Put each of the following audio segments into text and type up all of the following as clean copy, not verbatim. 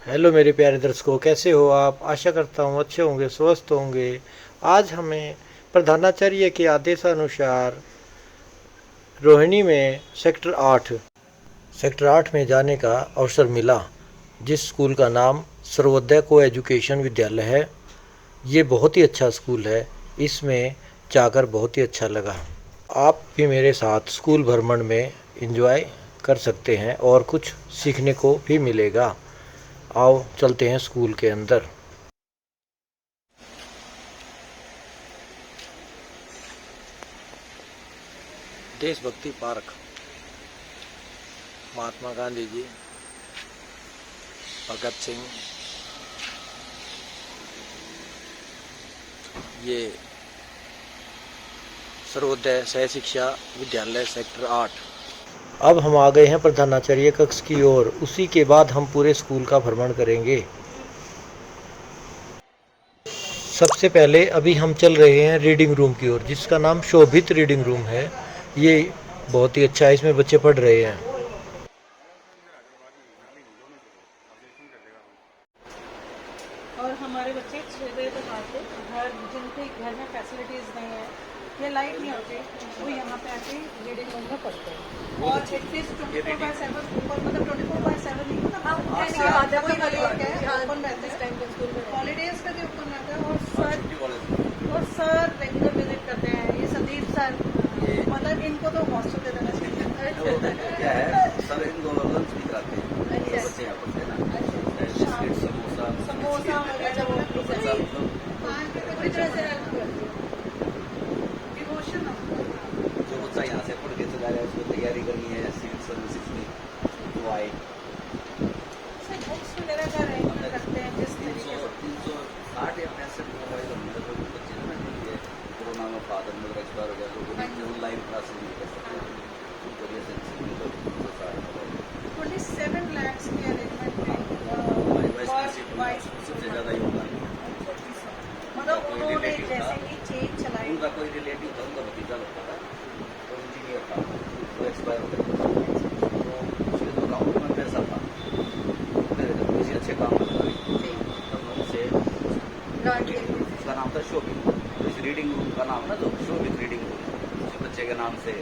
Hello मेरे प्यारे दर्शकों, कैसे हो आप? आशा करता हूँ अच्छे होंगे, स्वस्थ होंगे। आज हमें प्रधानाचार्य के आदेशानुसार रोहिणी में सेक्टर 8 में जाने का अवसर मिला, जिस स्कूल का नाम सर्वोदय को एजुकेशन विद्यालय है। ये बहुत ही अच्छा स्कूल है। इसमें जाकर बहुत ही अच्छा लगा। आप भी मेरे साथ स्कूल भ्रमण में एंजॉय कर सकते हैं और कुछ सीखने को भी मिलेगा। आओ चलते हैं स्कूल के अंदर। देशभक्ति पार्क, महात्मा गांधी जी, भगत सिंह, ये सर्वोदय सह शिक्षा विद्यालय सेक्टर 8। अब हम आ गए हैं प्रधानाचार्य कक्ष की ओर। उसी के बाद हम पूरे स्कूल का भ्रमण करेंगे। सबसे पहले अभी हम चल रहे हैं रीडिंग रूम की ओर, जिसका नाम शोभित रीडिंग रूम है। ये बहुत ही अच्छा है, इसमें बच्चे पढ़ रहे हैं। और हमारे बच्चे 6 बजे तक आते, घर जिनके घर में फैसिलिटीज़ नहीं है या लाइट नहीं होती, वो यहाँ पे आके रीडिंग रूम में पढ़ते हैं। और एटलीस्ट 24/7 ऊपर, मतलब 24/7 नहीं, मतलब ओपन रहते हैं। हॉलीडेज का भी ओपन रहता है। और सर रेगुलर विजिट करते हैं। ये संदीप सर, मतलब इनको तो हॉस्टल दे देना चाहिए। क्या है सर, इनको लंच भी कराते हैं बच्चे यहाँ पर, है ना। बिस्किट, समोसा वगैरह वो पूरी तरह से हेल्प करती है। डिवोशन जो बच्चा यहाँ से पढ़ के चला गया, उसको तैयारी करनी है सिविल सर्विसेज की, तो आए बुक्स वगैरह का अरेंजमेंट करते हैं जिस तरीके से। 360 या 65 मोबाइल हमने तो बच्चे ने नहीं है। कोरोना में फादर में एक्सपायर हो गया, लोगों ने ऑनलाइन क्लासेस नहीं कर सकते, तो वजह से 27 lakhs की अरेंजमेंट में सबसे ज़्यादा योगदान मतलब उन्होंने जैसे ही चेंज चलाई। उनका कोई रिलेटिव था, उनका भतीजा लगता था, तो इंजीनियर था, वो एक्सपायर हो गया। तो उसके जो गाँव में पैसा था, किसी अच्छे काम में लगा से उसका नाम था शोभित। तो इस रीडिंग रूम का नाम ना, जो शोभित रीडिंग रूम, उस बच्चे के नाम से।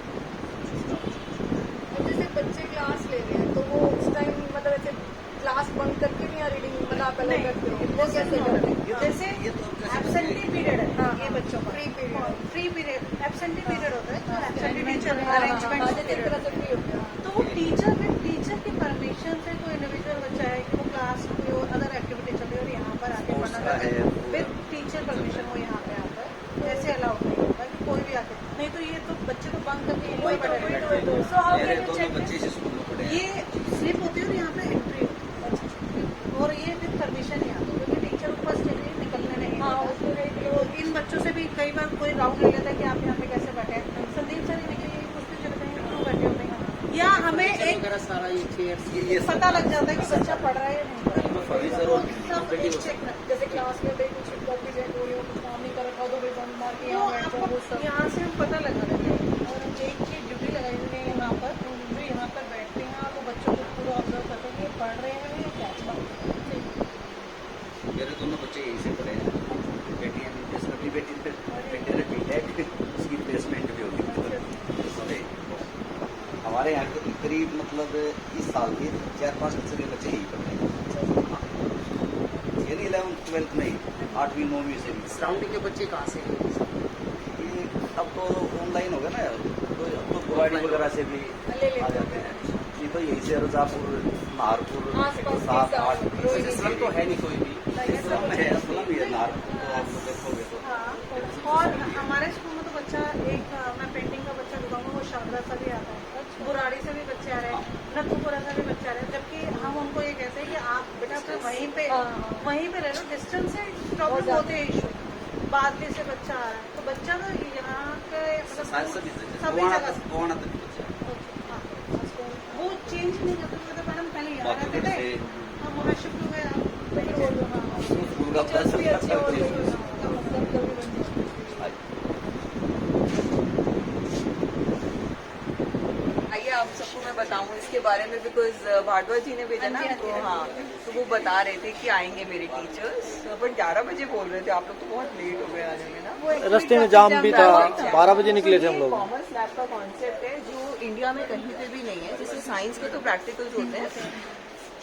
जैसे बच्चे क्लास ले रहे हैं तो वो उस टाइम मतलब ऐसे क्लास बंद करके भी यहाँ रीडिंग मतलब अलग करते हो, वो कैसे करते हैं? जैसे एब्सेंटी पीरियड है हाँ, ये बच्चों का, फ्री पीरियड एब्सेंटी पीरियड होता है, तो एब्सेंटी टीचर अरेंजमेंट अरेंजमेंट एक तरह से फ्री हो गया। तो वो टीचर की परमिशन से कोई इंडिविजुअल बच्चा है कि वो क्लास कोई और अदर एक्टिविटी चल रही है और यहाँ पर आके पढ़ना चाहता है, विद टीचर परमिशन वो यहाँ पे आता है। तो ऐसे अलाउड नहीं होता कि कोई भी आके, नहीं तो ये तो बच्चे तो बंद करके यहीं पर बैठे रहते हैं। So how मेरे can you दोनों check बच्चे this? इस स्कूल में पढ़े हैं। ये स्लिप होती है और यहाँ पे एंट्री होती है और ये विद परमिशन ही आता है, क्योंकि टीचर ऊपर से निकलने नहीं हाँ, देता। उसको नहीं तो इन बच्चों से भी कई बार कोई राउंड ले लेता है कि आप यहाँ पे कैसे बैठे हैं। संदीप सर इन्हें कि कुछ भी चलते हैं, क्यों बैठे होते हैं, या हमें एक सारा ये चेयर्स ये पता लग जाता है कि बच्चा पढ़ रहा है या नहीं पढ़ रहा है। फर्नीचर और सब एक चेक जैसे क्लास में भाई कुछ गलती से कोई हो, कुछ काम नहीं कर रखा हो तो भाई बंद मार के यहाँ बैठ जाओ, वो सब। यहाँ से हम पता लगा देते हैं और एक की ड्यूटी लगाई हुई है यहाँ पर, जो यहाँ पर बैठते हैं और वो बच्चों को पूरा ऑब्जर्व करते हैं कि ये पढ़ रहे हैं या क्या पढ़ रहे हैं। मेरे दोनों बच्चे यहीं से पढ़े हैं। बेटी अपनी बेटी ने बीटेक, उसकी प्लेसमेंट भी होगी। हमारे यहाँ के करीब मतलब इस साल के 4-5 बच्चे यही पढ़ रहे हैं। ये नहीं 11th-12th नहीं, 8वीं 9वीं से भी। सराउंडिंग के बच्चे कहाँ से हैं? ये अब तो ऑनलाइन हो गया ना, तो अब तो गुवाहाटी वगैरह से भी आ जाते हैं। ये तो यहीं से रजापुर, नाहरपुर, आस-पास 7-8 रोहिणी स्लम तो है नहीं कोई भी। स्लम है, स्लम ही है नाहरपुर, तो आप लोग देखोगे तो। हाँ, और हमारे स्कूल में तो बच्चा एक, मैं पेंटिंग का बच्चा दिखाऊंगा, वो शारदा से भी आता है, बुराड़ी से भी बच्चे आ रहे हैं, नथुपुरा से भी बच्चे आ रहे हैं। जबकि हम उनको ये कहते हैं कि आप बेटा तो वहीं पे रह लो, डिस्टेंस से प्रॉब्लम होते हैं, इशू बादली से बच्चा आ रहा है, तो बच्चा तो यहाँ के मतलब सभी जगह गोवाना तक बच्चे हाँ, वो चेंज नहीं करते, मतलब मैडम पहले यहाँ रहते थे, हम वहाँ शिफ्ट हो गए, आप स्कूल का टीचर्स भी अच्छे हो गए, आइए आप सबको मैं बताऊं इसके बारे में बिकॉज भारद्वाज जी ने भेजा ना हमको, हाँ, तो वो बता रहे थे कि आएंगे मेरे टीचर्स, बट 11 बजे बोल रहे थे, आप लोग तो बहुत लेट हो गए आने में ना। रास्ते में जाम भी था, 12 बजे निकले थे हम लोग। कॉमर्स लैब का कॉन्सेप्ट है जो इंडिया में कहीं पे भी नहीं है। जैसे साइंस के तो प्रैक्टिकल्स होते हैं,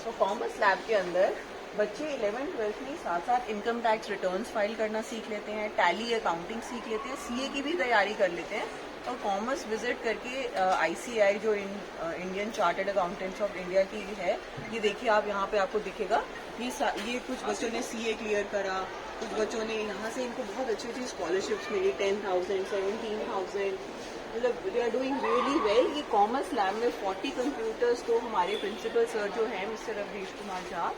तो कॉमर्स लैब के अंदर बच्चे 11th 12th में साथ साथ इनकम टैक्स रिटर्न्स फाइल करना सीख लेते हैं, टैली अकाउंटिंग सीख लेते हैं, सीए की भी तैयारी कर लेते हैं, और कॉमर्स विजिट करके आईसीआई जो Indian chartered accountants of India की है, ये देखिए आप यहाँ पे आपको दिखेगा, ये कुछ बच्चों ने सीए क्लियर करा, कुछ बच्चों ने यहाँ से इनको बहुत अच्छी अच्छी स्कॉलरशिप्स मिली, 10,000 17,000, मतलब they are doing really well. ये कॉमर्स लैब में 40 कंप्यूटर्स तो हमारे प्रिंसिपल सर जो हैं मिस्टर अवधेश कुमार झा,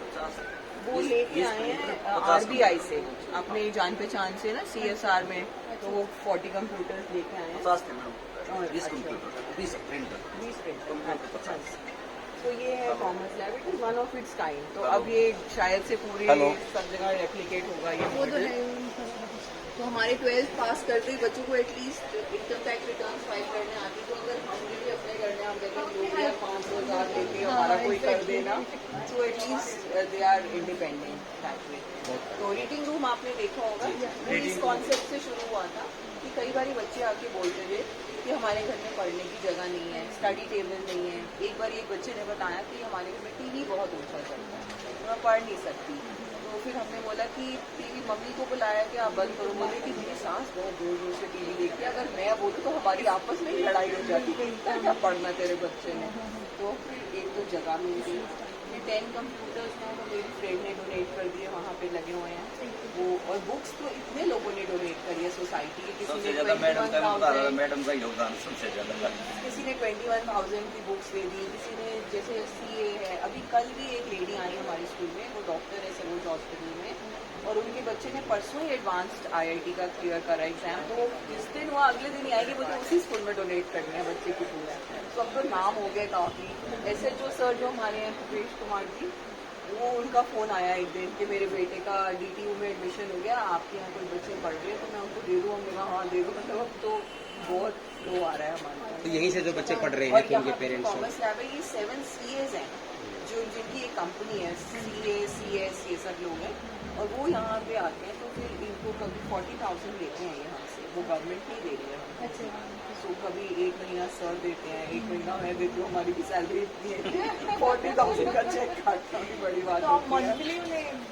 वो लेके आए हैं आरबीआई से, अपने जान पहचान से ना सीएसआर में, तो वो 40 कंप्यूटर्स लेके आए हैं। 20 कंप्यूटर, 20 प्रिंटर, तो ये है commerce lab, it is one of its time. तो अब ये शायद से पूरे सब जगह रेप्लिकेट होगा ये मॉडल। तो हमारे 12th पास करते ही बच्चों को at least income tax return file करने आती, तो अगर हम भी अप्लाई करने हम देखें 2 या 5,000 लेके हमारा कोई कर देना, तो at least they are independent that way. तो रीडिंग रूम आपने देखा होगा, वो इस कॉन्सेप्ट से शुरू हुआ था कि कई बार बच्चे आके बोलते थे कि हमारे घर में पढ़ने की जगह नहीं है, स्टडी टेबल नहीं है। एक बार एक बच्चे ने बताया कि हमारे घर में टीवी बहुत ऊंचा चलता है, तो मैं पढ़ नहीं सकती। तो फिर हमने बोला कि टीवी, मम्मी को बुलाया कि आप बंद करो, बोले कि मेरी सास बहुत जोर जोर से टीवी देखती है, अगर मैं बोलूँ तो हमारी आपस में ही लड़ाई हो जाती है, क्या पढ़ना तेरे बच्चे ने। तो फिर एक तो जगह मिल गई, 10 कंप्यूटर्स हैं तो मेरी फ्रेंड ने डोनेट कर दिए, वहाँ पे लगे हुए हैं वो, और बुक्स तो इतने लोगों ने डोनेट करी है सोसाइटी के, किसी ने 21,000, मैडम का योगदान सबसे ज्यादा, किसी ने 21,000 की बुक्स दे दी, किसी ने जैसे सीए है। अभी कल भी एक लेडी आई हमारे स्कूल में, वो डॉक्टर है सरोज हॉस्पिटल में, और उनके बच्चे ने परसों ही एडवांस्ड आईआईटी का क्लियर करा एग्जाम, तो जिस दिन वो अगले दिन ही आएगी, वो तो उसी स्कूल में डोनेट करनी है बच्चे की पूरा। तो अब तो नाम हो गया काफ़ी। SHO सर जो हमारे हैं भूपेश कुमार जी, वो उनका फ़ोन आया एक दिन कि मेरे बेटे का DTU में एडमिशन हो गया, आपके यहाँ कोई बच्चे पढ़ रहे हैं, तो मैं उनको दे दूँ। हमने कहा हाँ दे दो, मतलब अब तो बहुत वो आ रहा है हमारे पास। तो यहीं से जो बच्चे पढ़ रहे और हैं उनके यहाँ पेरेंट्स कॉमर्स लैब है, ये 7 CAs हैं जो जिनकी एक कंपनी है, CA, CS ये सब लोग हैं, और वो यहाँ पे आते हैं, तो फिर इनको कभी 40,000 लेते हैं यहाँ से, वो गवर्नमेंट ही दे रही है। अच्छा। सो कभी 1 महीना सर देते हैं, 1 महीना मैं देती हूँ, हमारी भी सैलरी इतनी है 40,000 का चेक काटना भी बड़ी बात होती है।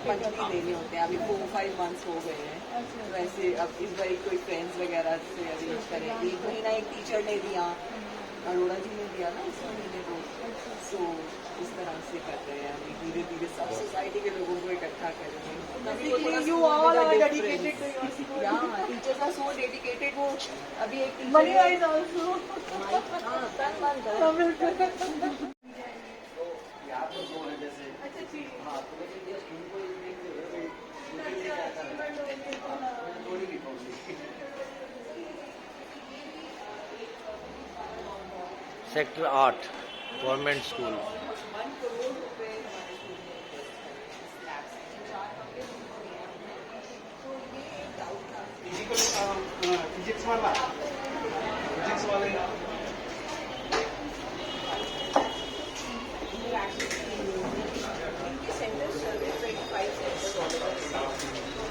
मंथली देने होते हैं, अभी 4-5 मंथ्स हो गए हैं। तो ऐसे अब इस बार कोई फ्रेंड्स वगैरह से अरेंज करें, 1 महीना एक टीचर ने दिया, अरोड़ा जी ने दिया ना इस महीने को, सो इस तरह से कर रहे हैं। अभी धीरे धीरे सब सोसाइटी के लोगों को इकट्ठा कर रहे हैं। Teachers are so dedicated. वो अभी एक यहाँ पर जो है जैसे, हाँ तो वैसे ये स्कूल को थोड़ी भी problem. Sector 8 government school. 1 crore रुपए फिजिक्स वाला इनके सेंटर्स चल रहे हैं, 25 सेंटर्स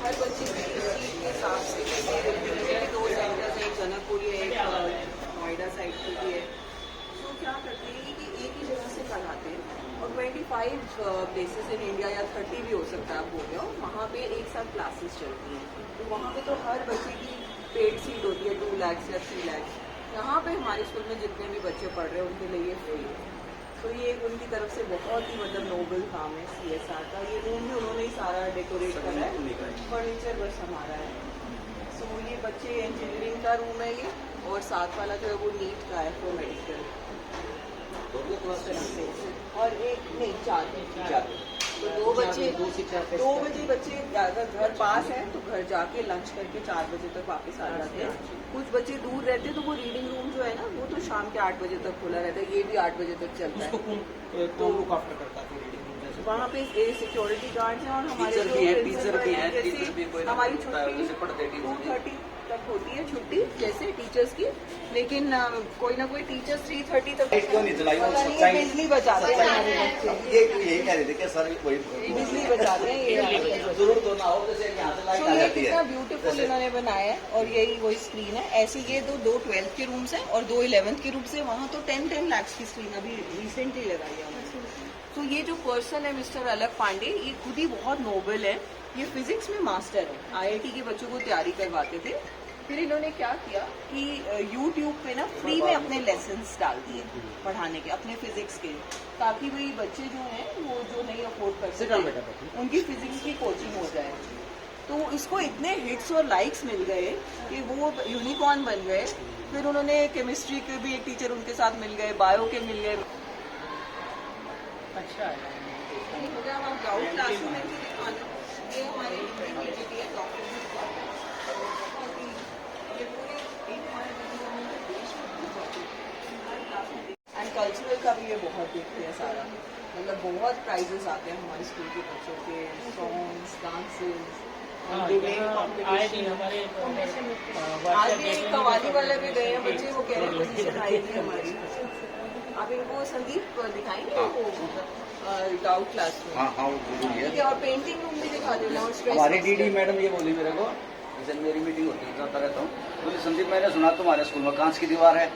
हर बच्चे की सीट के हिसाब से। जैसे 2 सेंटर्स हैं, एक जनकपुरी है, एक नोएडा साइड की भी है। तो क्या करते हैं कि एक ही जगह से पढ़ाते हैं, और 25 प्लेसेस इन इंडिया या 30 भी हो सकता है आप हो गया, वहाँ पे एक साथ क्लासेस चलती हैं। तो वहाँ पे तो हर बच्चे की पेड सीट होती है 2 लाख या 3 लाख। यहाँ पे हमारे स्कूल में जितने भी बच्चे पढ़ रहे हैं उनके लिए ये फ्री है। तो ये उनकी तरफ से बहुत ही मतलब नोबल काम है CSR का। ये रूम भी उन्होंने ही सारा डेकोरेट करा है, फर्नीचर बस हमारा है। सो ये बच्चे इंजीनियरिंग का रूम है ये, और साथ वाला जो है वो नीट का है, फॉर मेडिकल। और एक नहीं 4 तो 2 बच्चे 2 बजे बच्चे अगर घर पास है तो घर जाके लंच करके 4 बजे तक वापस आ जाते हैं। कुछ बच्चे दूर रहते हैं तो वो रीडिंग रूम जो है ना वो तो शाम के 8 बजे तक खुला रहता है, ये भी 8 बजे तक चलता है। तो लुक आफ्टर करता है रीडिंग रूम जैसे वहाँ पे सिक्योरिटी गार्ड्स हैं, और हमारे टीचर भी है, टीचर भी है, टीचर भी कोई हमारी जैसे पढ़ते छुट्टी 2:30 तक होती है छुट्टी जैसे टीचर्स की, लेकिन कोई ना कोई टीचर 3:30 तक लाइट क्यों नहीं जलाई? वो पता नहीं, सच्चाई- ये बिजली बचाते हैं हमारे बच्चे, ये यही कह रहे थे कि सर वही बिजली बचाते हैं ये। जरूरत तो ना हो, जैसे यहाँ से लाइट तो आ ये जाती कितना है। ब्यूटीफुल इन्होंने बनाया है, और यही वही स्क्रीन है। ऐसे ये दो 12th के रूम्स हैं और 2 11th के रूम्स हैं। वहाँ तो 10 लाख की स्क्रीन अभी रिसेंटली लगाई है उन्होंने। तो ये जो पर्सन है मिस्टर अलक पांडे, ये खुद ही बहुत नोबल है। ये फिजिक्स में मास्टर है, IIT के बच्चों को तैयारी करवाते थे। फिर इन्होंने क्या किया कि YouTube पे ना फ्री में अपने लेसन्स डाल दिए पढ़ाने के, अपने फिजिक्स के, ताकि वही बच्चे जो हैं वो जो नहीं अफोर्ड कर सकते उनकी फिजिक्स की कोचिंग हो जाए। तो इसको इतने हिट्स और लाइक्स मिल गए कि वो यूनिकॉर्न बन गए। फिर उन्होंने केमिस्ट्री के भी एक टीचर उनके साथ मिल गए, बायो के मिल गए। अच्छा है, हम डाउट क्लासरूम में भी दिखाना, ये हमारी यूनिवर्सिटी है, डॉक्टर एंड कल्चरल का भी ये बहुत देखते हैं सारा, मतलब बहुत प्राइजेस आते हैं हमारे स्कूल के बच्चों के, सॉन्ग्स, डांसेस, आज भी कवाली वाले भी गए हैं बच्चे, वो कह रहे हैं पोजीशन आई थी हमारी। आप इनको संदीप दिखाएंगे वो डाउट क्लास में? हाँ हाँ, वो जरूरी है। ठीक है, और पेंटिंग रूम भी दिखा देना। और स्ट्रेस हमारी डीडी मैडम ये बोली मेरे को, जैसे मेरी मीटिंग होती है जाता रहता हूँ, बोली संदीप मैंने सुना तुम्हारे स्कूल में कांच की दीवार है।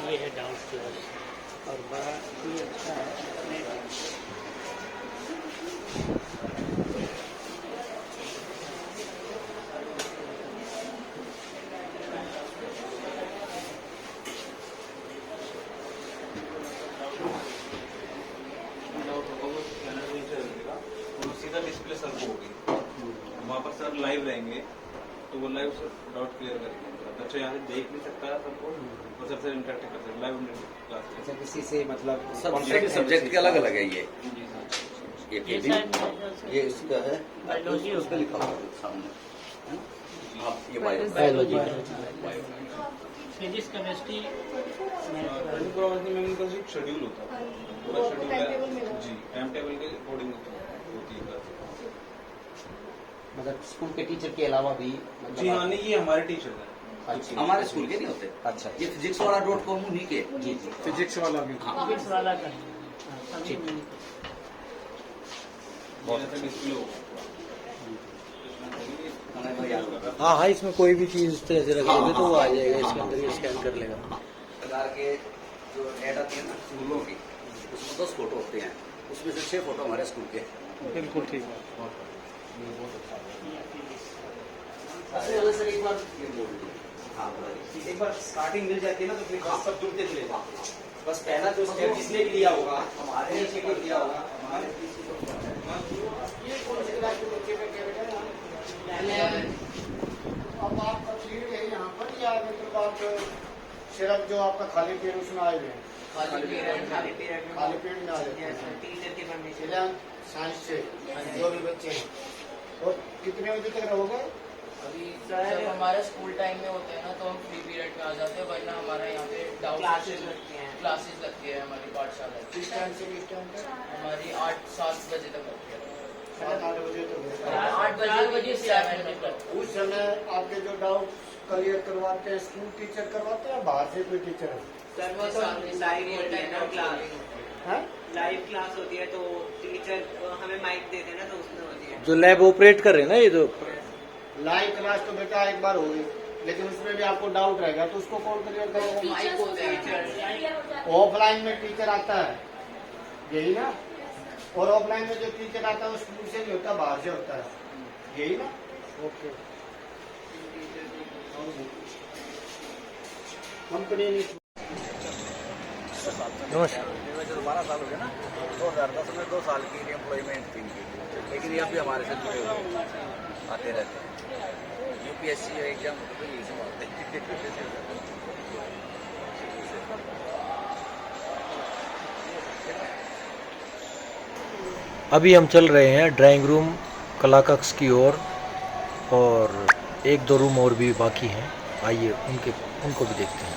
ये है डाउन क्लास और बड़ा ही अच्छा है। सीधा डिस्प्ले सर को होगी, वहाँ पर सर लाइव रहेंगे, तो वो लाइव सर डाउट क्लियर करेंगे। बच्चा यहाँ से देख नहीं सकता है सबको, और सबसे इंटरेक्ट कर सकते हैं लाइव क्लास में। किसी से मतलब सब सब्जेक्ट के अलग अलग है ये ये इसका है, उस पर लिखा हुआ है सामने, है ना? आप ये बायोलॉजी फिजिक्स केमिस्ट्री पूरा मैम का शेड्यूल होता है, पूरा शेड्यूल है जी, टाइम टेबल के अकॉर्डिंग होती है क्लास। मतलब स्कूल के टीचर के अलावा भी मतलब जी हाँ, नहीं ये हमारे टीचर हैं। अच्छा हमारे स्कूल के नहीं होते। अच्छा ये फिजिक्स वाला .com उन्हीं के। जी जी फिजिक्स वाला भी फिजिक्स वाला का डिस्प्ले होगा। हाँ हाँ, इसमें कोई भी चीज़ इस तरह से रख दोगे तो वो आ जाएगा, इसके अंदर ये स्कैन कर लेगा। प्रकार के जो ऐड आती है ना स्कूलों की, उसमें 10 फोटो होते हैं, उसमें से 6 फोटो हमारे स्कूल के। बिल्कुल ठीक है। सर एक बार ये बोर्ड हाँ बताइए। एक बार स्टार्टिंग मिल जाती है ना तो फिर बस सब जुड़ते चले जाओ। बस पहला जो स्टेप जिसने भी लिया होगा हमारे नीचे को लिया होगा हमारे ये कौन से क्लास के बच्चे पे क्या बेटा अब आपका फील्ड है यहाँ पर या मतलब आप सिर्फ जो आपका खाली पीरियड उसमें आए हुए हैं? खाली पीरियड में आ जाते हैं टीचर की परमिशन। साइंस से जो भी बच्चे हैं। और कितने बजे तक रहोगे? अभी जब हमारा स्कूल टाइम में होते हैं ना तो हम फ्री पीरियड में आ जाते हैं, वरना हमारा यहाँ पे क्लासेस लगती है हमारी पाठशाला। किस टाइम से किस टाइम तक? हमारी 8-7 बजे तक होती है। 7-8 बजे तक। 8 बजे से 7 बजे तक। उस समय आपके जो डाउट क्लियर करवाते हैं स्कूल टीचर करवाते हैं, बाहर से कोई टीचर है? लाइव क्लास होती है तो टीचर हमें माइक देते हैं ना, तो उसमें होती है। जो लैब ऑपरेट कर रहे हैं ना ये तो लाइव क्लास तो बेटा एक बार होगी, लेकिन उसमें भी आपको डाउट रहेगा तो उसको कौन क्लियर करेगा? माइक होते हैं। ऑफलाइन में टीचर आता है यही ना, और ऑफलाइन में जो टीचर आता है वो स्कूल से नहीं होता, बाहर से होता है यही ना। ओके, कंपनी नमस्कार। 12 साल हो गए ना, 2010 में 2 साल की एम्प्लॉयमेंट थी इनकी, लेकिन ये अभी हमारे साथ जुड़े हुए आते रहते हैं। UPSC एग्जाम होते हैं, यही सब आते हैं। अभी हम चल रहे हैं ड्राइंग रूम कला कक्ष की ओर, और 1-2 रूम और भी बाकी हैं। आइए उनको भी देखते हैं।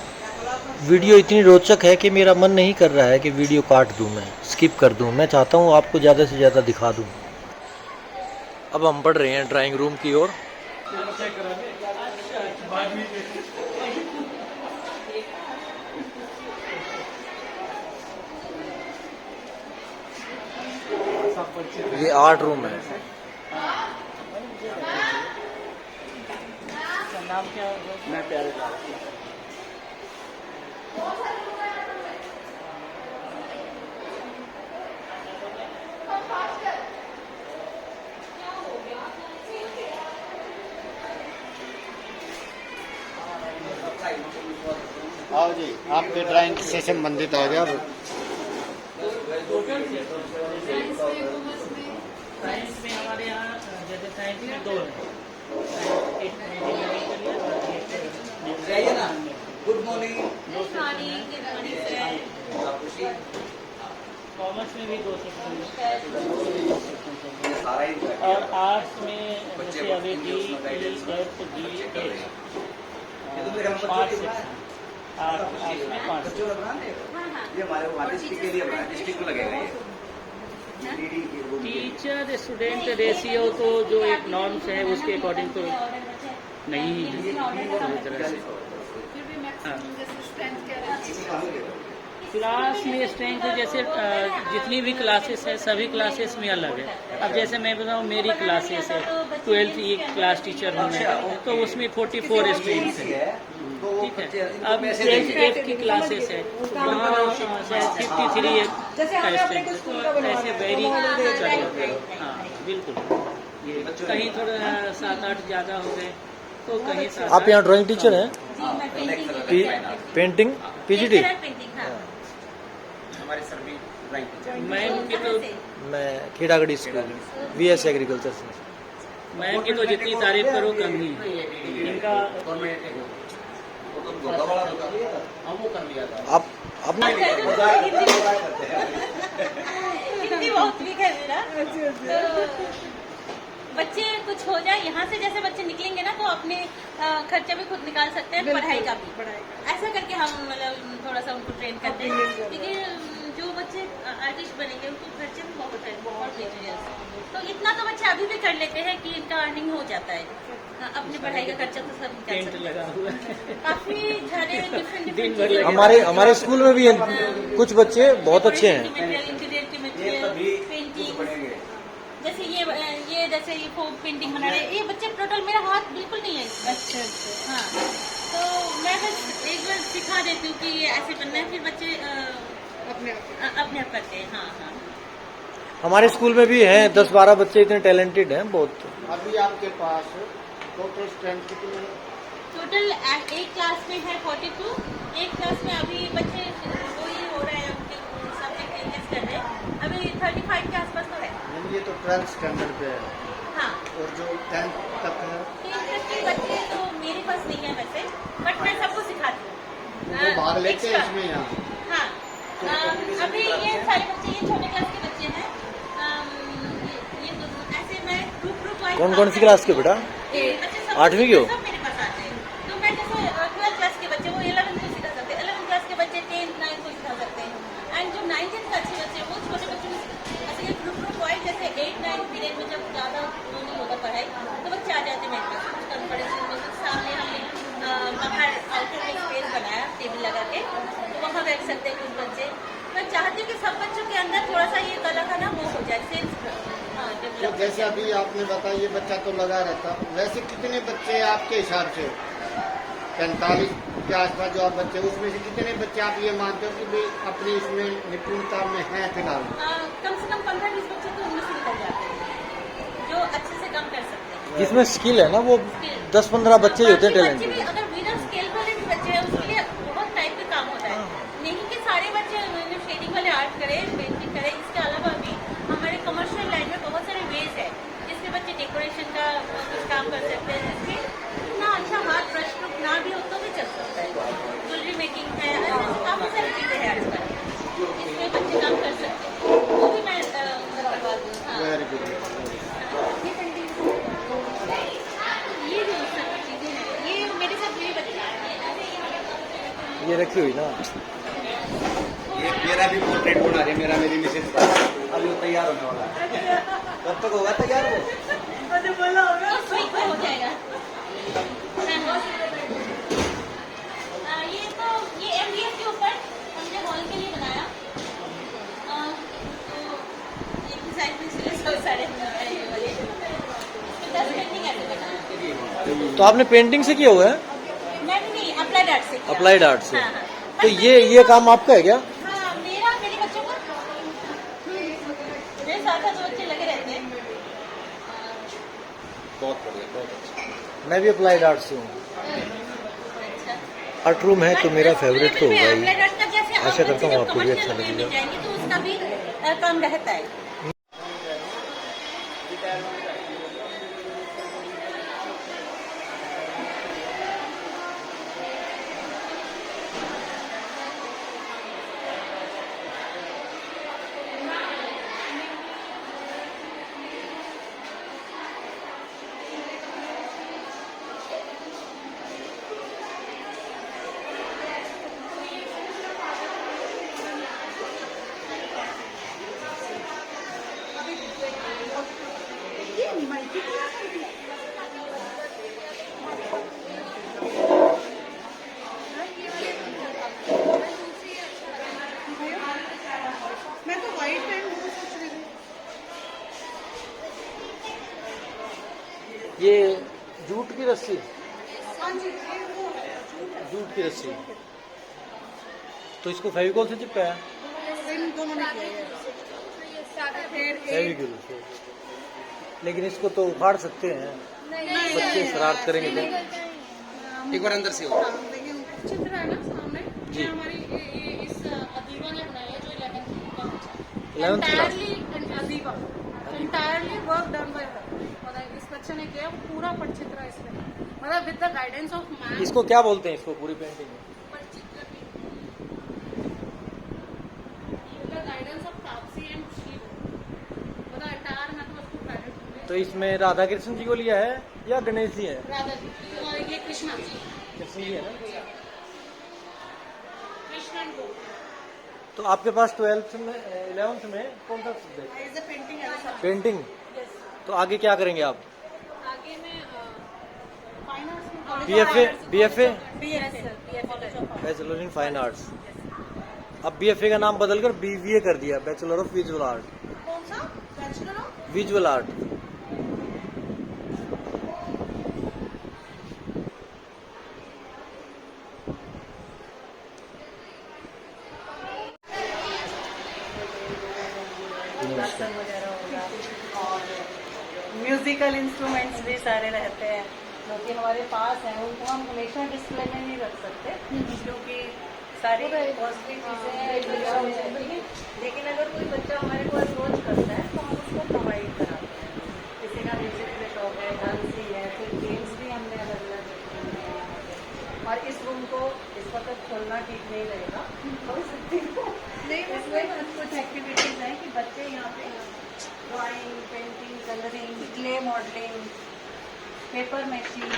वीडियो इतनी रोचक है कि मेरा मन नहीं कर रहा है कि वीडियो काट दूं, मैं स्किप कर दूं। मैं चाहता हूं आपको ज़्यादा से ज़्यादा दिखा दूं। अब हम बढ़ रहे हैं ड्राइंग रूम की ओर। ये आर्ट रूम है। नाम क्या है? मैं प्यारे लाल। आओ जी, आपके ड्राइंग से संबंधित आ गया। साइंस में हमारे यहाँ जैसे साइंस में 2 है। Good morning. कॉमर्स में भी 2 सेक्शन है सारा ही और आर्ट्स में जैसे अभी D E F G H 5 section. Arts में 5 ये हमारे डिस्ट्रिक्ट के लिए डिस्ट्रिक्ट में लगेगा ये। टीचर स्टूडेंट रेशियो तो जो एक नॉर्म्स है उसके अकॉर्डिंग तो नहीं है पूरी तरह से। क्लास में स्ट्रेंथ जैसे जितनी भी क्लासेस है सभी क्लासेस में अलग है। अब जैसे मैं बताऊँ मेरी क्लासेस है 12th एक क्लास टीचर हूँ मैं, तो उसमें 44 स्ट्रेंथ है, ठीक है। अब 8 की क्लासेस है वहाँ शायद 53 है ऐसे वेरी चलेगा। हाँ बिल्कुल, कहीं थोड़ा 7-8 ज़्यादा हो गए तो कहीं 7-8। आप यहाँ ड्राइंग टीचर हैं? Painting PGT? हमारे सर भी ड्राइंग टीचर। मैम की तो मैं खेड़ागढ़ी स्कूल VS एग्रीकल्चर से। मैम की तो जितनी तारीफ करो कम ही है। इनका वो कर लिया था। आप अपने हिंदी बहुत वीक है मेरा। तो बच्चे कुछ हो जाए यहाँ से, जैसे बच्चे निकलेंगे ना तो अपने खर्चा भी खुद निकाल सकते हैं, पढ़ाई का भी। ऐसा करके हम मतलब थोड़ा सा उनको ट्रेन करते हैं, क्योंकि जो बच्चे आर्टिस्ट बनेंगे उनको खर्चे भी बहुत है, बहुत मेटेरियल। तो इतना तो बच्चे अभी भी कर लेते हैं कि इनका अर्निंग हो जाता है। अपनी पढ़ाई का खर्चा तो सब निकाल सकते हैं। काफी सारे डिफरेंट हमारे स्कूल में भी हैं कुछ बच्चे बहुत अच्छे हैं। इंटीरियर की मटेरियल, पेंटिंग, जैसे ये जैसे ये फोक पेंटिंग बना रहे, ये बच्चे टोटल मेरा हाथ बिल्कुल नहीं है। अच्छा। हाँ, तो मैं बस एक बार सिखा देती हूँ कि ये ऐसे बनना है, फिर बच्चे अपने आप करते हैं। हाँ हाँ, हमारे स्कूल में भी हैं 10-12 बच्चे इतने टैलेंटेड हैं बहुत। अभी आपके पास टोटल स्ट्रेंथ कितनी है? टोटल एक क्लास में है 42, एक क्लास में अभी बच्चे वही हो रहा है, उनके सब्जेक्ट चेंजेस कर रहे हैं, अभी 35 के आसपास तो है। ये तो 12th स्टैंडर्ड पे है। हाँ, और जो 10th तक है 10th तक के बच्चे तो मेरे पास नहीं है वैसे, बट मैं सबको सिखाती हूँ। वो भाग लेते हैं इसमें यहाँ। हाँ, अभी ये सारे बच्चे, ये छोटे क्लास के बच्चे हैं, ये ऐसे मैं ग्रुप वाइज। कौन सी क्लास के बेटा? 8वीं के हो? सब मेरे पास आते हैं। तो मैं जैसे 12th क्लास के बच्चे वो 11th को सिखा सकते हैं, 11th क्लास के बच्चे 10th 9th को सिखा सकते हैं, एंड जो 9th के अच्छे बच्चे वो छोटे बच्चों में ऐसे ग्रुप वाइज, जैसे 8-9 पीरियड में जब ज़्यादा वो नहीं होता पढ़ाई तो बच्चे आ जाते हैं मेरे पास। कुछ कॉन्फिडेंस में सामने हमने बाहर आउटर में स्पेस बनाया टेबल लगा के, तो वहाँ बैठ सकते हैं कुछ बच्चे। मैं चाहती हूँ कि सब बच्चों के अंदर थोड़ा सा ये कला का ना वो हो जाए, सेंस तो जैसे अभी आपने बताया ये बच्चा तो लगा रहता, वैसे कितने बच्चे आपके हिसाब से 45 के आसपास जो आप बच्चे, उसमें से कितने बच्चे आप ये मानते हो कि वे अपनी इसमें निपुणता में हैं फिलहाल? कम से कम 15-20 बच्चे तो उनमें से निकल जाते हैं जो अच्छे से काम कर सकते हैं। जिसमें स्किल है ना वो 10-15 बच्चे ही होते हैं टैलेंटेड। अगर बिना स्केल वाले भी बच्चे हैं उसके लिए बहुत टाइप का काम होता है, नहीं कि सारे बच्चे शेडिंग वाले आर्ट करें, पेंटिंग करें। इसके अलावा भी हमारे कमर्शियल लाइन में बहुत सारे वेज है जिसमें बच्चे डेकोरेशन का कुछ काम कर सकते हैं, जिसमें इतना अच्छा हाथ ब्रश स्ट्रोक ना भी हो तो भी चल सकता है। ज्वेलरी मेकिंग है, काफ़ी सारी चीज़ें हैं आजकल इसमें बच्चे काम कर सकते हैं, वो भी मैं करवा दूँ। हाँ, ये जो सब चीज़ें हैं ये मेरे साथ मेरे बच्चे ये रखी हुई ना, ये मेरा भी पोर्ट्रेट बना रहे, मेरा मेरी मिसेज का। अभी वो तैयार होने वाला है। कब तक होगा तैयार वो? मुझे बोला होगा इस वीक में हो जाएगा। ये तो ये MDF के ऊपर हमने हॉल के लिए बनाया। तो एक ही साइड में इसलिए सब सारे बनाए ये वाले। इसमें 10 पेंटिंग ऐसे बनाया। तो आपने पेंटिंग से किया हुआ है? नहीं, अप्लाइड आर्ट से किया। अप्लाइड आर्ट से। हाँ, हाँ। तो ये काम आपका है क्या? हाँ, मेरे बच्चों को मेरे साथ तो बच्चे लगे रहते हैं। बहुत बढ़िया, बहुत अच्छा। मैं भी अप्लाइड आर्ट से हूँ। अच्छा। आर्ट रूम है तो मेरा फेवरेट तो होगा ही। अप्लाइड आर्ट का जैसे आशा करता हूँ आपको भी अच्छा कमर्शियल में लगेगा। जाएंगे तो उसका भी काम रहता है। मैं तो वाइट पेंट वो सोच रही हूँ। ये जूट की रस्सी, हाँ जी, ये वो जूट की रस्सी। तो इसको फेविकोल से चिपकाया? इन दोनों ने किया है। फिर फेविकोल से। लेकिन इसको तो उखाड़ सकते हैं, बच्चे शरारत करेंगे तो। एक बार अंदर से हो। देखिए चित्र है ना सामने, जी। ये हमारी ये इस अदीबा ने बनाई है जो 11th का बच्चा। 11th class. Adiba entirely work done by her। मतलब इस बच्चे ने किया वो पूरा पटचित्र है इसमें, मतलब with the guidance of ma'am. इसको क्या बोलते हैं, इसको पूरी पेंटिंग में? पटचित्र भी with the guidance of Tapasi and Shiv, मतलब एंटायर मैं तो उसको क्रेडिट दूंगी। तो इसमें राधा कृष्ण जी को लिया है या गणेश जी है? राधा जी और ये कृष्णा जी, कृष्ण जी है ना। कृष्ण एंड गोपिका। तो आपके पास 12th में 11th में कौन सा subject? Is a painting as a painting. Yes. तो आगे क्या करेंगे आप? आगे मैं फाइन आर्ट्स में BFA BFA bachelor in fine arts. अब BFA का नाम बदलकर BVA कर दिया, बैचलर ऑफ विजुअल आर्ट। कौन सा bachelor of visual art. Klaasen वगैरह होगा और म्यूजिकल इंस्ट्रूमेंट्स भी सारे रहते हैं जो कि हमारे पास हैं। उनको हम हमेशा डिस्प्ले में नहीं रख सकते क्योंकि सारी कॉस्टली चीज़ें हैं, लेकिन अगर कोई बच्चा हमारे को अप्रोच करता है तो हम उसको प्रोवाइड कराते हैं। किसी का म्यूजिक में शौक है, डांसिंग है, फिर गेम्स भी हमने अलग अलग रखे हैं यहाँ पे। और इस रूम को इस वक्त खोलना ठीक नहीं रहेगा, खोल सकती हूँ। इसमें कुछ एक्टिविटीज हैं कि बच्चे यहाँ पे drawing, painting, colouring, clay modelling, paper matching,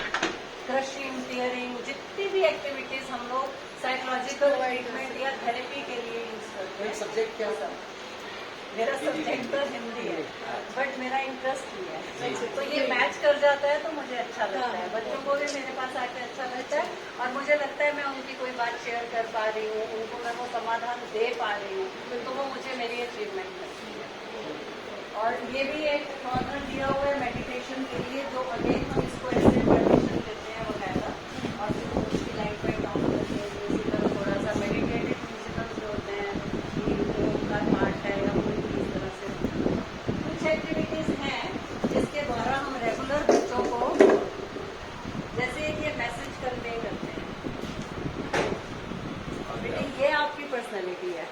crushing, tearing, जितनी भी एक्टिविटीज हम लोग साइकोलॉजिकल ट्रीटमेंट या थेरेपी के लिए यूज करते हैं। सब्जेक्ट क्या था? मेरा सब्जेक्ट तो हिंदी है, बट मेरा इंटरेस्ट भी है, तो ये मैच कर जाता है तो मुझे अच्छा लगता है। बच्चों को भी मेरे पास आके अच्छा लगता है और मुझे लगता है मैं उनकी कोई बात शेयर कर पा रही हूँ, उनको मैं वो समाधान दे पा रही हूँ, तो वो मुझे मेरी अचीवमेंट लगती है। और ये भी एक कॉर्नर दिया हुआ है मेडिटेशन के लिए, जो अगेन हम इसको ऐसे मेडिटेशन देते हैं वगैरह, और फिर उसकी लाइट वाइट ऑन करके म्यूजिकल थोड़ा सा मेडिटेटिव म्यूजिकल जो होते हैं कि उनका पार्ट है या कोई इस तरह से कुछ एक्टिविटीज हैं जिसके द्वारा हम रेगुलर बच्चों को जैसे ये मैसेज कन्वे करते हैं बेटे ये आपकी पर्सनैलिटी है।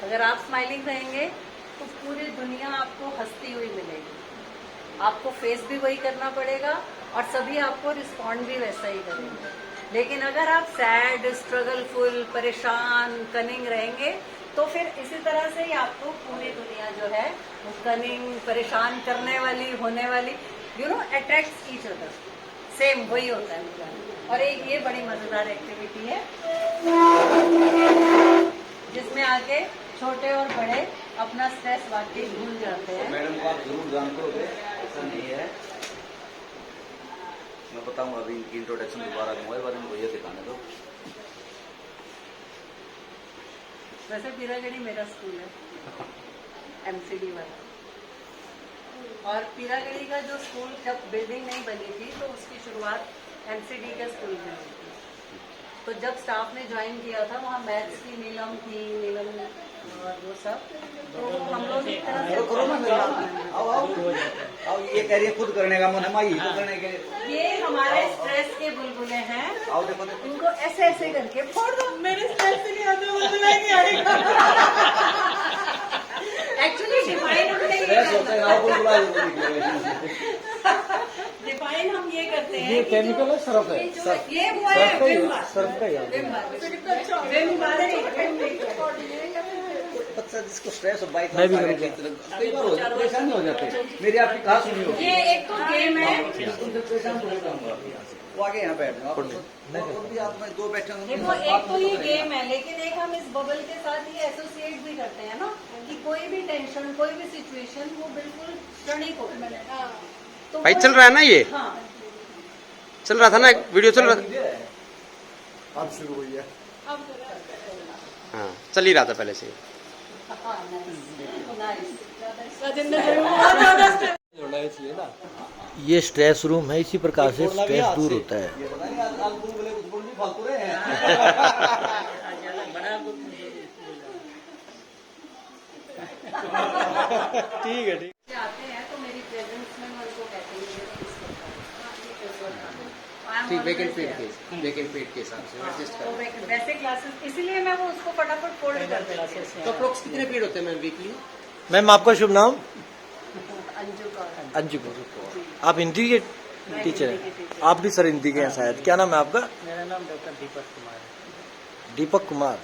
अगर आप स्माइलिंग रहेंगे तो पूरी दुनिया आपको हंसती हुई मिलेगी। आपको फेस भी वही करना पड़ेगा और सभी आपको रिस्पॉन्ड भी वैसा ही करेंगे। लेकिन अगर आप सैड, स्ट्रगलफुल, परेशान, कनिंग रहेंगे तो फिर इसी तरह से ही आपको पूरी दुनिया जो है वो कनिंग, परेशान करने वाली, होने वाली, अट्रैक्ट्स ईच अदर। सेम वही होता है मेरा। और एक ये बड़ी मजेदार एक्टिविटी है जिसमें आके छोटे और बड़े अपना स्ट्रेस वाकई भूल जाते हैं। मैडम को आप जरूर जानते होंगे, ऐसा नहीं है। मैं बताऊंगा अभी इनकी इंट्रोडक्शन दोबारा दूंगा, इस बार इनको ये दिखाने दो। वैसे पीरागढ़ी मेरा स्कूल है, MCD वाला। और पीरागढ़ी का जो स्कूल जब बिल्डिंग नहीं बनी थी तो उसकी शुरुआत MCD के स्कूल में हुई थी। तो जब स्टाफ ने ज्वाइन किया था वहाँ मैथ्स की नीलम थी, नीलम और वो सब, तो हम लोग एक तरह से आओ, ये कह रही है खुद करने का मन है, माई तो करने के लिए। ये हमारे स्ट्रेस के बुलबुले हैं। आओ देखो देखो, इनको ऐसे ऐसे करके फोड़ दो। मेरे स्ट्रेस से नहीं आता, बुलबुला ही नहीं आएगा। एक्चुअली डिफाइन उनका ये सोचते हैं आओ बुलबुला डिफाइन हम ये करते हैं। ये केमिकल है, सर्फ है? ये वो है सर्फ का ही है। बच्चा जिसको स्ट्रेस और बाइक मैं भी कई बार परेशानी हो जाते हैं। मेरी आपकी कहा सुनी होगी। ये एक तो गेम है। वो आगे यहाँ बैठ जाओ, और भी आप दो बैठे होंगे। देखो एक तो ये गेम है, लेकिन एक हम इस बबल के साथ ये एसोसिएट भी करते हैं ना कि कोई भी टेंशन, कोई भी सिचुएशन वो बिल्कुल क्षणिक हो। तो भाई चल रहा है ना ये? हाँ, चल रहा था ना, एक वीडियो चल रहा था। अब शुरू हुई है। हाँ, चल ही रहा था पहले से। ये स्ट्रेस रूम है, इसी प्रकार से स्ट्रेस दूर होता है। ये पता नहीं आज बोले कुछ बोल भी फालतू रहे हैं। ठीक है, ठीक। आते हैं तो मेरी प्रेजेंस में मैं उनको कहती हूँ वेकेंट पेड के हिसाब से एडजस्ट कर। वैसे क्लासेस, इसीलिए मैं वो उसको फटाफट फोल्ड कर देती हूँ। तो अप्रोक्स कितने पीरियड होते हैं मैम वीकली? मैम आपका शुभ नाम? अंजू का। अंजू। आप हिंदी के टीचर हैं? आप भी सर हिंदी के हैं शायद। क्या नाम है आपका? मेरा नाम डॉक्टर दीपक कुमार है। दीपक कुमार।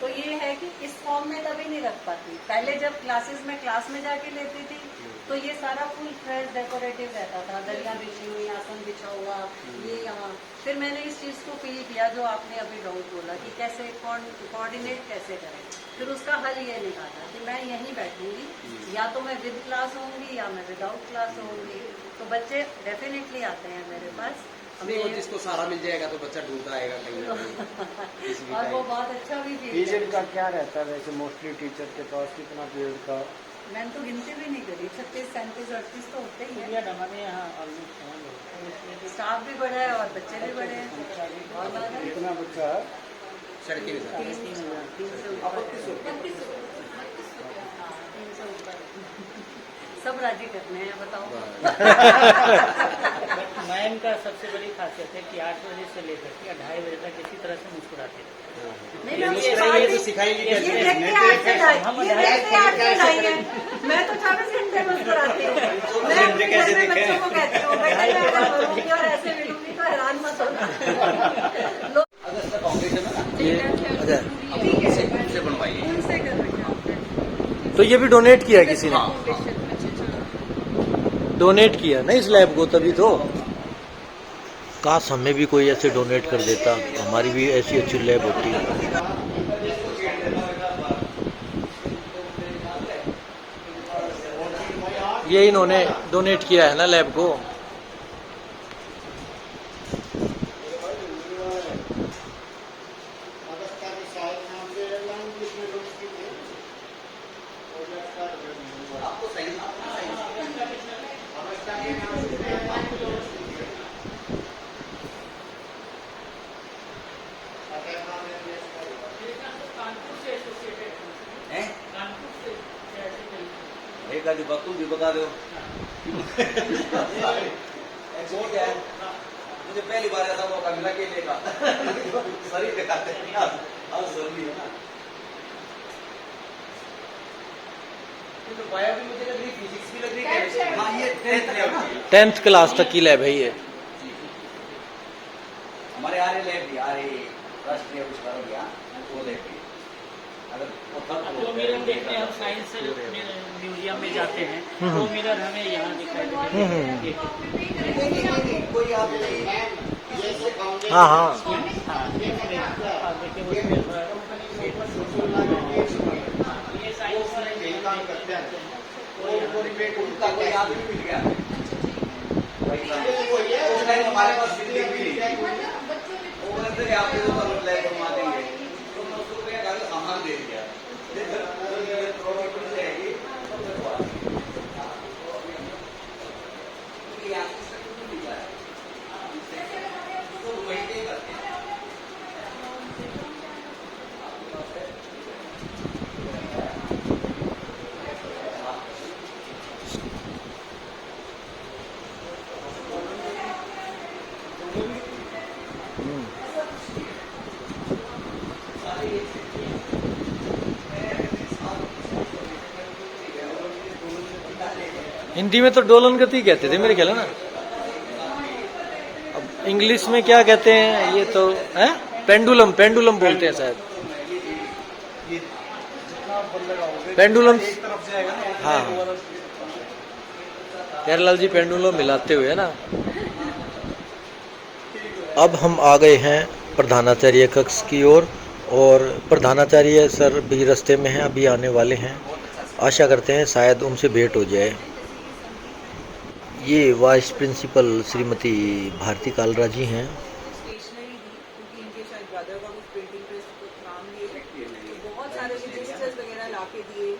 तो ये है कि इस फॉर्म में तभी नहीं रख पाती। पहले जब क्लासेस में क्लास में जाके लेती थी तो ये सारा फुल फ्रेश डेकोरेटिव रहता था, दरिया बिछी हुई, आसन बिछा हुआ, ये यहाँ। फिर मैंने इस चीज़ को फील किया जो आपने अभी डाउट बोला कि कैसे कोऑर्डिनेट कैसे करें। फिर उसका हल ये निकाला कि मैं यहीं बैठूंगी, या तो मैं विद क्लास होंगी या मैं विदाउट क्लास होंगी। तो बच्चे डेफिनेटली आते हैं मेरे पास। हमें वो जिसको सहारा मिल जाएगा तो बच्चा ढूंढता आएगा कहीं ना कहीं। और वो बहुत अच्छा भी फील पीरियड का क्या रहता है वैसे मोस्टली टीचर के पास, कितना पीरियड का? मैंने तो गिनती भी नहीं करी, 36, 37, 38 तो होते ही है। हमारे यहाँ ऑलमोस्ट स्टाफ भी बड़ा है और बच्चे भी बड़े हैं। और कितना बच्चा है? सड़कें भी साथ। 300 सब राजी करने हैं, बताओ। मैम का सबसे बड़ी खासियत है कि 8 बजे से लेकर के 2:30 बजे तक इसी तरह से मुस्कुराते हैं। नहीं, ये मैं मुस्कुराइए तो सिखाएंगे ये कैसे। देखते हैं 8 से 2:30 है। मैं तो 24 घंटे मुस्कुराती हूँ। मैं अपने घर में बच्चों को कहती हूँ बेटा मैं ऐसा करूँगी और ऐसे मिलूंगी तो हैरान मत होना। अगर इसका फाउंडेशन है ना, अच्छा, से बनवाइए। उनसे कर रखा तो ये भी डोनेट किया किसी ने? डोनेट किया ना इस लैब को, तभी तो। काश हमें भी कोई ऐसे डोनेट कर देता, हमारी भी ऐसी अच्छी लैब होती। ये इन्होंने डोनेट किया है ना लैब को। आपको सही एक आदि बात तुम भी बता दो। एक्चुअली क्या है, मुझे पहली बार ऐसा मौका मिला कि लेगा सही दिखाते हैं अब जरूरी है ना। तो बायो भी मुझे लग रही, फिजिक्स भी लग रही, केमिस्ट्री। हाँ ये 10th लेवल की 10th क्लास तक की लैब है ये। हमारे आर्य लैब भी, आर्य राष्ट्रीय आविष्कार हो गया वो लैब भी। अगर जो मिरर देखते हैं हम साइंस म्यूजियम में जाते हैं, वो मिरर हमें यहाँ दिखाई देते हैं। कोई आप हाँ हाँ, देखिए वो आदमी मिल गया उस टाइम हमारे पास बिल्डिंग भी नहीं थी वो कहते थे आप लोग फ्लैट बनवा देंगे तो 900 रुपये का सामान दे दिया हिंदी में तो डोलन गति कहते थे मेरे ख्याल है ना। अब इंग्लिश में क्या कहते हैं ये तो है, पेंडुलम, पेंडुलम बोलते हैं शायद, पेंडुलम। हाँ प्यारेलाल जी पेंडुलम मिलाते हुए है ना। अब हम आ गए हैं प्रधानाचार्य कक्ष की ओर और प्रधानाचार्य सर भी रास्ते में हैं, अभी आने वाले हैं। आशा करते हैं शायद उनसे भेंट हो जाए। ये वाइस प्रिंसिपल श्रीमती भारती कालरा जी हैं। स्टेशनरी दी क्योंकि इनके शायद ब्रदर का कुछ प्रिंटिंग प्रेस कुछ काम लिए तो बहुत सारे रजिस्टर्स वगैरह ला के दिए।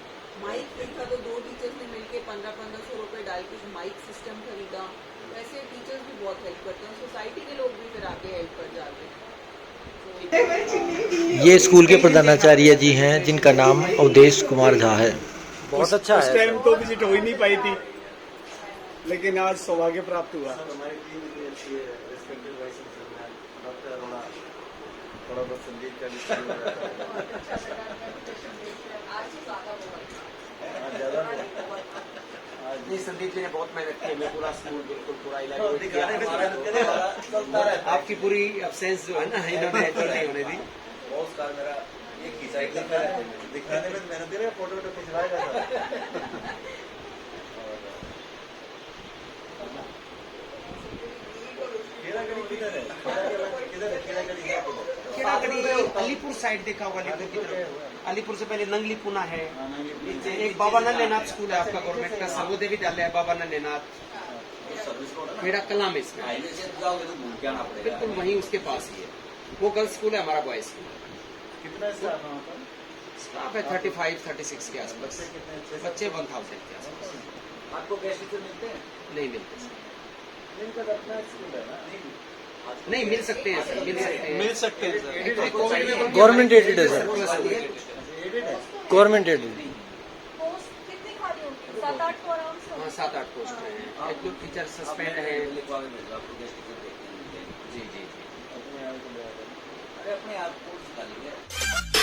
माइक देखा तो 2 टीचर्स ने मिलके 1500 रुपए डाल के माइक सिस्टम खरीदा। वैसे टीचर्स भी बहुत हेल्प करते हैं, सोसाइटी के लोग भी फिर आके हेल्प कर जाते हैं। ये स्कूल के प्रधानाचार्य जी हैं जिनका नाम अवधेश कुमार झा है। बहुत अच्छा है। उस टाइम तो विजिट हो ही नहीं पाई थी, लेकिन आज सौभाग्य प्राप्त हुआ। संदीप जी ने बहुत मेहनत की, मैं पूरा स्कूल बिल्कुल पूरा इलाका आपकी पूरी एब्सेंस जो है ना इन्होंने नहीं होने दी। मेरा ये खिंचाई दिखाने में मेहनत दे रहे फोटो खिंचवाएगा अलीपुर साइड देखा होगा, अलीपुर की तरफ। अलीपुर से पहले नंगली पुना है, एक बाबा नंदनाथ स्कूल है आपका गवर्नमेंट का, सर्वोदय विद्यालय है बाबा नंदनाथ, मेरा कलाम है इसमें बिल्कुल वहीं उसके पास ही है। वो गर्ल्स स्कूल है, हमारा बॉयज स्कूल। कितना स्टाफ है 35-36 के आसपास, बच्चे 1000 के आसपास। आपको गेस्ट टीचर मिलते हैं? नहीं मिलते सर, अपना स्कूल है ना? नहीं मिल सकते हैं सर, मिल सकते हैं सर। गवर्नमेंट एडेड है सर, गवर्नमेंट एडेड। पोस्ट कितनी खाली होती है? 7-8 तो आराम से। हाँ 7-8 पोस्ट हैं। एक दो टीचर सस्पेंड है। जी जी जी। अरे अपने आप को निकालिए।